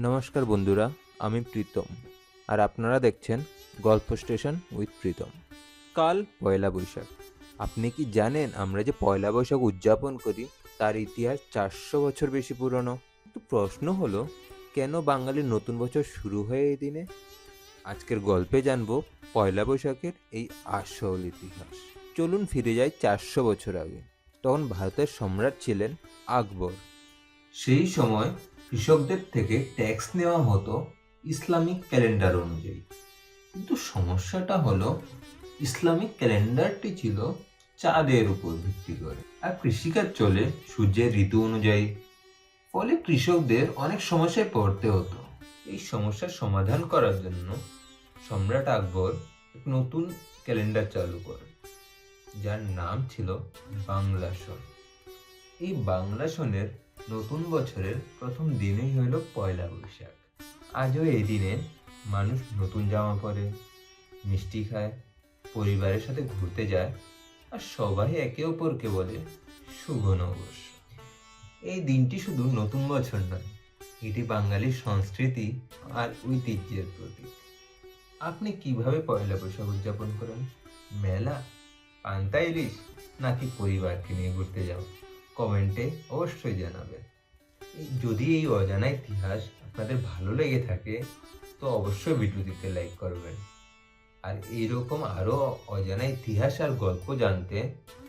নমস্কার বন্ধুরা, আমি প্রীতম আর আপনারা দেখছেন গল্প স্টেশন উইথ প্রীতম। কাল পয়লা বৈশাখ। আপনি কি জানেন আমরা যে পয়লা বৈশাখ উদযাপন করি তার ইতিহাস 400 বছর বেশি পুরনো? কিন্তু প্রশ্ন হলো, কেন বাঙালির নতুন বছর শুরু হয় এই দিনে? আজকের গল্পে জানবো পয়লা বৈশাখের এই আসল ইতিহাস। চলুন ফিরে যাই 400 বছর আগে। তখন ভারতের সম্রাট ছিলেন আকবর। সেই সময় কৃষকদের থেকে ট্যাক্স নেওয়া হতো ইসলামিক ক্যালেন্ডার অনুযায়ী। কিন্তু সমস্যাটা হলো, ইসলামিক ক্যালেন্ডারটি ছিল চাঁদের উপর ভিত্তি করে, আর কৃষিকাজ চলে সূর্যের ঋতু অনুযায়ী। ফলে কৃষকদের অনেক সমস্যায় পড়তে হতো। এই সমস্যার সমাধান করার জন্য সম্রাট আকবর এক নতুন ক্যালেন্ডার চালু করেন, যার নাম ছিল বাংলা সন। এই বাংলা সনের নতুন বছরের প্রথম দিনই হইল পয়লা বৈশাখ। আজও এই দিনে মানুষ নতুন জামা পরে, মিষ্টি খায়, পরিবারের সাথে ঘুরতে যায়, আর সবাই একে অপরকে বলে শুভ নববর্ষ। এই দিনটি শুধু নতুন বছর নয়, এটি বাঙালির সংস্কৃতি আর ঐতিহ্যের প্রতীক। আপনি কিভাবে পয়লা বৈশাখ উদযাপন করেন? মেলা, পান্তা ইলিশ, নাকি পরিবারকে নিয়ে ঘুরতে যাও? কমেন্টে অবশ্যই জানাবেন। যদি এই অজানা ইতিহাস আপনাদের ভালো লেগে থাকে তো অবশ্যই ভিডিওটিতে লাইক করবেন। আর এইরকম আরো অজানা ইতিহাস আর গল্প জানতে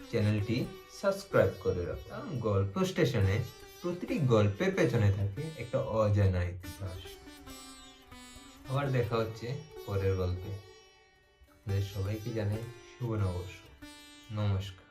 চ্যানেলটি সাবস্ক্রাইব করে রাখুন। গল্প স্টেশনে প্রতিটি গল্পের পেছনে থাকে একটা অজানা ইতিহাস। আবার দেখা হচ্ছে পরের গল্পে। আপনাদের সবাইকে জানাই শুভ নববর্ষ। নমস্কার।